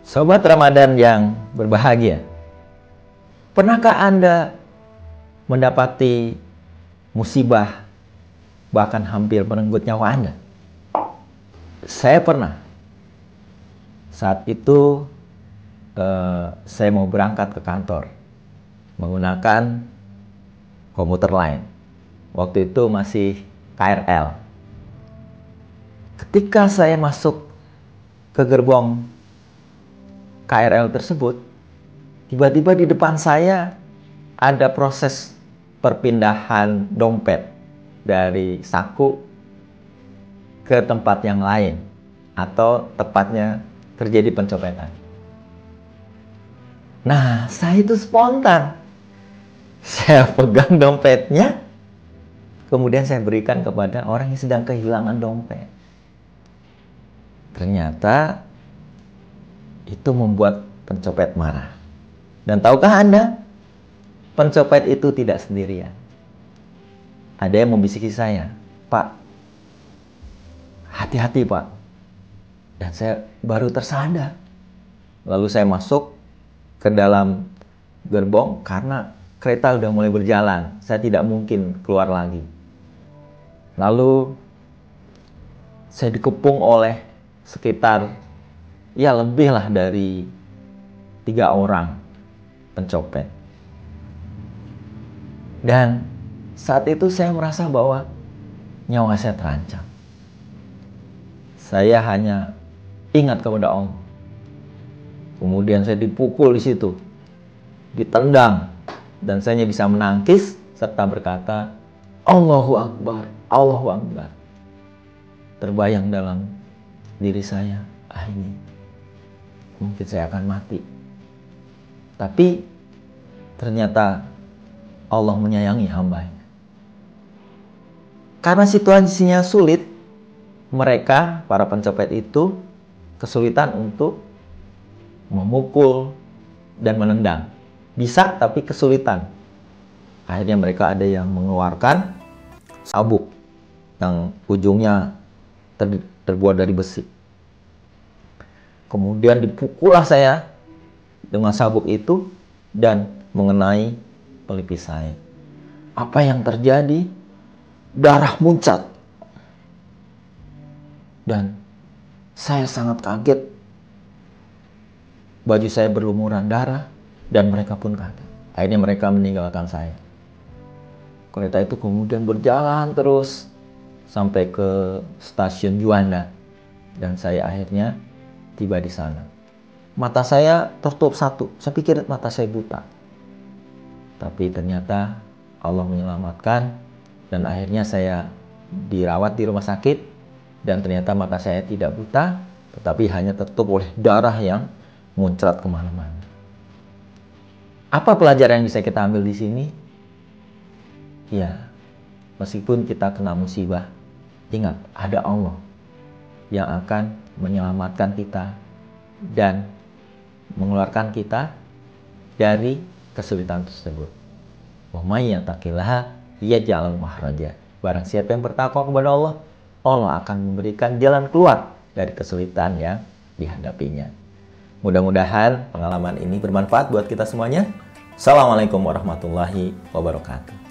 Sobat Ramadan yang berbahagia, pernahkah Anda mendapati musibah bahkan hampir merenggut nyawa Anda? Saya pernah. Saat itu saya mau berangkat ke kantor menggunakan komuter lain. Waktu itu masih KRL. Ketika saya masuk ke gerbong KRL tersebut, tiba-tiba di depan saya ada proses perpindahan dompet dari saku ke tempat yang lain, atau tepatnya terjadi pencopetan. Nah, saya itu spontan. Saya pegang dompetnya, kemudian saya berikan kepada orang yang sedang kehilangan dompet. Ternyata itu membuat pencopet marah. Dan tahukah Anda, pencopet itu tidak sendirian. Ada yang membisiki saya, "Pak, hati-hati Pak." Dan saya baru tersadar. Lalu saya masuk ke dalam gerbong karena kereta udah mulai berjalan. Saya tidak mungkin keluar lagi. Lalu saya dikepung oleh sekitar lebih lah dari 3 orang pencopet. Dan saat itu saya merasa bahwa nyawa saya terancam. Saya hanya ingat kepada Allah. Kemudian saya dipukul di situ, ditendang, dan saya bisa menangkis serta berkata, "Allahu Akbar, Allahu Akbar." Terbayang dalam diri saya, ini mungkin saya akan mati. Tapi ternyata Allah menyayangi hamba-Nya. Karena situasinya sulit, mereka, para pencopet itu, kesulitan untuk memukul dan menendang. Bisa, tapi kesulitan. Akhirnya mereka ada yang mengeluarkan sabuk yang ujungnya terbuat dari besi. Kemudian dipukullah saya dengan sabuk itu dan mengenai pelipis saya. Apa yang terjadi? Darah muncat. Dan saya sangat kaget. Baju saya berlumuran darah dan mereka pun kaget. Akhirnya mereka meninggalkan saya. Kereta itu kemudian berjalan terus sampai ke stasiun Juanda. Dan saya akhirnya tiba di sana. Mata saya tertutup satu. Saya pikir mata saya buta. Tapi ternyata Allah menyelamatkan. Dan akhirnya saya dirawat di rumah sakit. Dan ternyata mata saya tidak buta. Tetapi hanya tertutup oleh darah yang muncrat kemana-mana. Apa pelajaran yang bisa kita ambil di sini? Ya, meskipun kita kena musibah, ingat ada Allah yang akan menyelamatkan kita dan mengeluarkan kita dari kesulitan tersebut. Wa may yattaqillaha yaj'al makhraja. Barang siapa yang bertakwa kepada Allah, Allah akan memberikan jalan keluar dari kesulitan yang dihadapinya. Mudah-mudahan pengalaman ini bermanfaat buat kita semuanya. Assalamualaikum warahmatullahi wabarakatuh.